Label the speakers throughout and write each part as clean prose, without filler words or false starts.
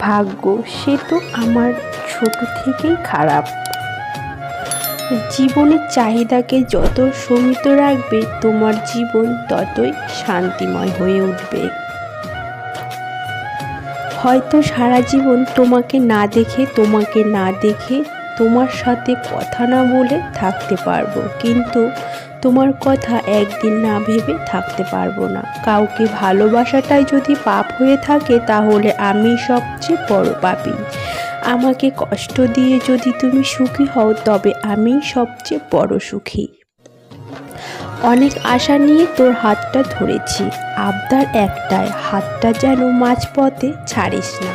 Speaker 1: ভাগ্য সে তো আমার ছোট থেকেই খারাপ। জীবনের চাহিদাকে যত সীমিত রাখবে তোমার জীবন ততই শান্তিময় হয়ে উঠবে। হয়তো সারা জীবন তোমাকে না দেখে তোমার সাথে কথা না বলে থাকতে পারবো, কিন্তু তোমার কথা একদিন না ভেবে থাকতে পারবো না। কাউকে ভালোবাসাটাই যদি পাপ হয়ে থাকে তাহলে আমি সবচেয়ে বড় পাপী। আমাকে কষ্ট দিয়ে যদি তুমি সুখী হও তবে আমি সবচেয়ে বড় সুখী। অনেক আশা নিয়ে তোর হাতটা ধরেছি, আবদার একটাই, হাতটা যেন মাঝপথে ছাড়িস না,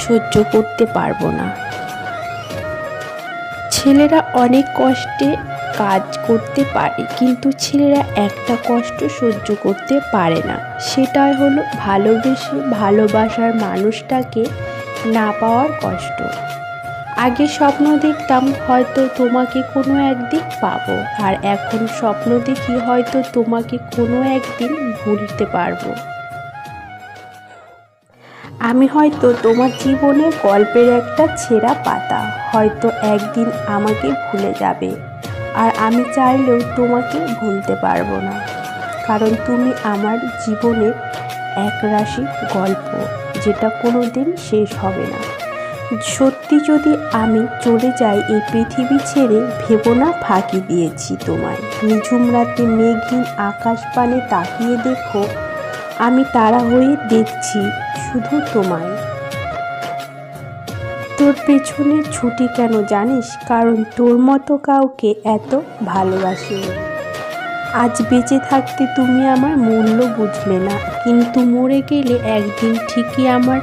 Speaker 1: সহ্য করতে পারবো না। ছেলেরা অনেক কষ্টে কাজ করতে পারে, কিন্তু ছেলেরা একটা কষ্ট সহ্য করতে পারে না, সেটাই হলো ভালোবাসার মানুষটাকে না পাওয়ার কষ্ট। আগে স্বপ্ন দেখতাম হয়তো তোমাকে কোনো একদিন পাবো, আর এখন স্বপ্ন দেখি হয়তো তোমাকে কোনো একদিন ভুলতে পারবো। আমি হয়তো তোমার জীবনের গল্পের একটা ছেঁড়া পাতা, হয়তো একদিন আমাকে ভুলে যাবে, আর আমি চাইলেও তোমাকে ভুলতে পারবো না, কারণ তুমি আমার জীবনের একরাশি গল্প, যেটা কোনো দিন শেষ হবে না। সত্যি যদি আমি চলে যাই এই পৃথিবী ছেড়ে, ভেবো না ফাঁকি দিয়েছি তোমায়। নিঝুম রাতে মেঘহীন আকাশ পানে তাকিয়ে দেখো, আমি তারা হয়ে দেখছি শুধু তোমায়। তোর পেছনে ছুটি কেন জানিস? কারণ তোর মতো কাউকে এত ভালোবাসি। আজ বেঁচে থাকতে তুমি আমার মূল্য বুঝলে না, কিন্তু মরে গেলে একদিন ঠিকই আমার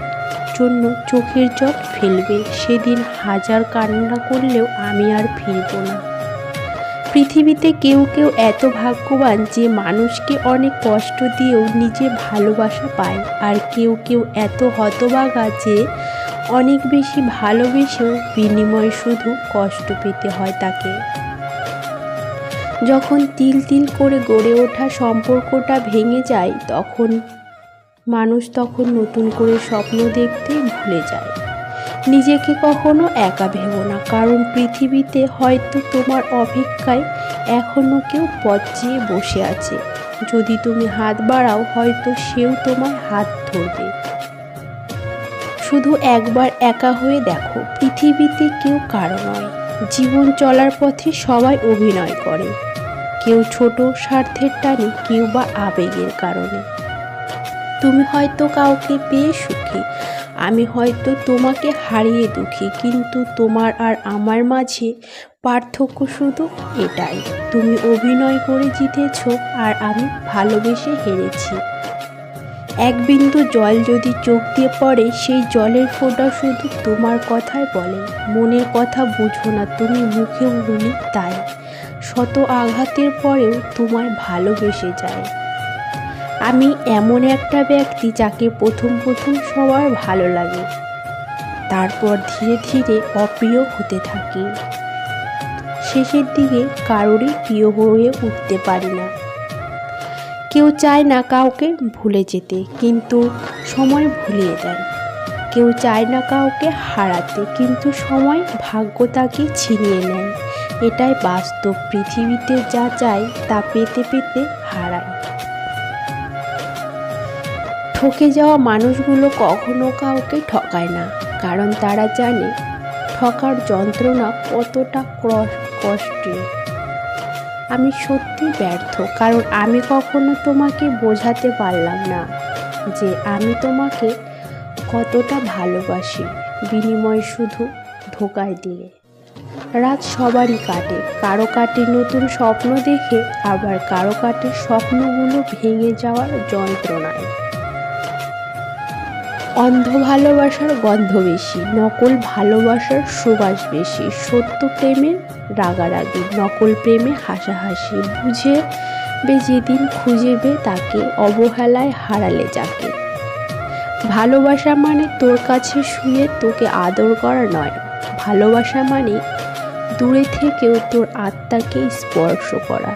Speaker 1: জন্য চোখের জল ফেলবে। সেদিন হাজার কান্না করলেও আমি আর ফিরব না। পৃথিবীতে কেউ এত ভাগ্যবান যে মানুষকে অনেক কষ্ট দিয়েও নিজে ভালোবাসা পায়, আর কেউ এত হতভাগা যে অনেক বেশি ভালোবেসেও বিনিময়ে শুধু কষ্ট পেতে হয় তাকে। যখন তিল তিল করে গড়ে ওঠা সম্পর্কটা ভেঙে যায় মানুষ তখন নতুন করে স্বপ্ন দেখতে ভুলে যায়। নিজেকে কখনো একা ভেবো না, কারণ পৃথিবীতে হয়তো তোমার অপেক্ষায় এখনও কেউ পথ চেয়ে বসে আছে। যদি তুমি হাত বাড়াও হয়তো সেও তোমার হাত ধরবে। শুধু একবার একা হয়ে দেখো, পৃথিবীতে কেউ কারো নয়। জীবন চলার পথে সবাই অভিনয় করে, কেউ ছোট স্বার্থের টানে, কেউ বা আবেগের কারণে। তুমি হয়তো কাউকে পেয়ে সুখী, আমি হয়তো তোমাকে হারিয়ে দুঃখী, কিন্তু তোমার আর আমার মাঝে পার্থক্য শুধু এটাই, তুমি অভিনয় করে জিতেছ আর আমি ভালোবেসে হেরেছি। এক বিন্দু জল যদি চোখ দিয়ে পড়ে, সেই জলের ফোঁটা শুধু তোমার কথাই বলে। মনের কথা বুঝো না তুমি, মুখেও বলি তাই। শত আঘাতের পরেও তোমায় ভালোবেসে যায়। আমি এমন একটা ব্যক্তি যাকে প্রথম সবার ভালো লাগে, তারপর ধীরে ধীরে অপ্রিয় হতে থাকি। শেষের দিকে কারোরই প্রিয় হয়ে উঠতে পারি না। কেউ চায় না কাউকে ভুলে যেতে, কিন্তু সময় ভুলিয়ে দেয়। কেউ চায় না কাউকে হারাতে, কিন্তু সময় ভাগ্য তাকে ছিনিয়ে নেয়। এটাই বাস্তব, পৃথিবীতে যা চাই তা পেতে পেতে হারায়। ঠকে যাওয়া মানুষগুলো কখনো কাউকে ঠকায় না, কারণ তারা জানে ঠকার যন্ত্রণা কতটা কষ্টের। আমি সত্যি ব্যর্থ, কারণ আমি কখনো তোমাকে বোঝাতে পারলাম না যে আমি তোমাকে কতটা ভালোবাসি। বিনিময় শুধু ধোঁকায় দিলে। রাত সবারই কাটে, কারো কাটে নতুন স্বপ্ন দেখে, আবার কারো কাটে স্বপ্নগুলো ভেঙে যাওয়ার যন্ত্রণায়। অন্ধ ভালোবাসার গন্ধ বেশি, নকল ভালোবাসার সুবাস বেশি। সত্য প্রেমের রাগারাগি, নকল প্রেমে হাসাহাসি। বুঝেবে যেদিন খুঁজেবে তাকে, অবহেলায় হারালে যাকে। ভালোবাসা মানে তোর কাছে শুয়ে তোকে আদর করা নয়, ভালোবাসা মানে দূরে থেকেও তোর আত্মাকে স্পর্শ করা।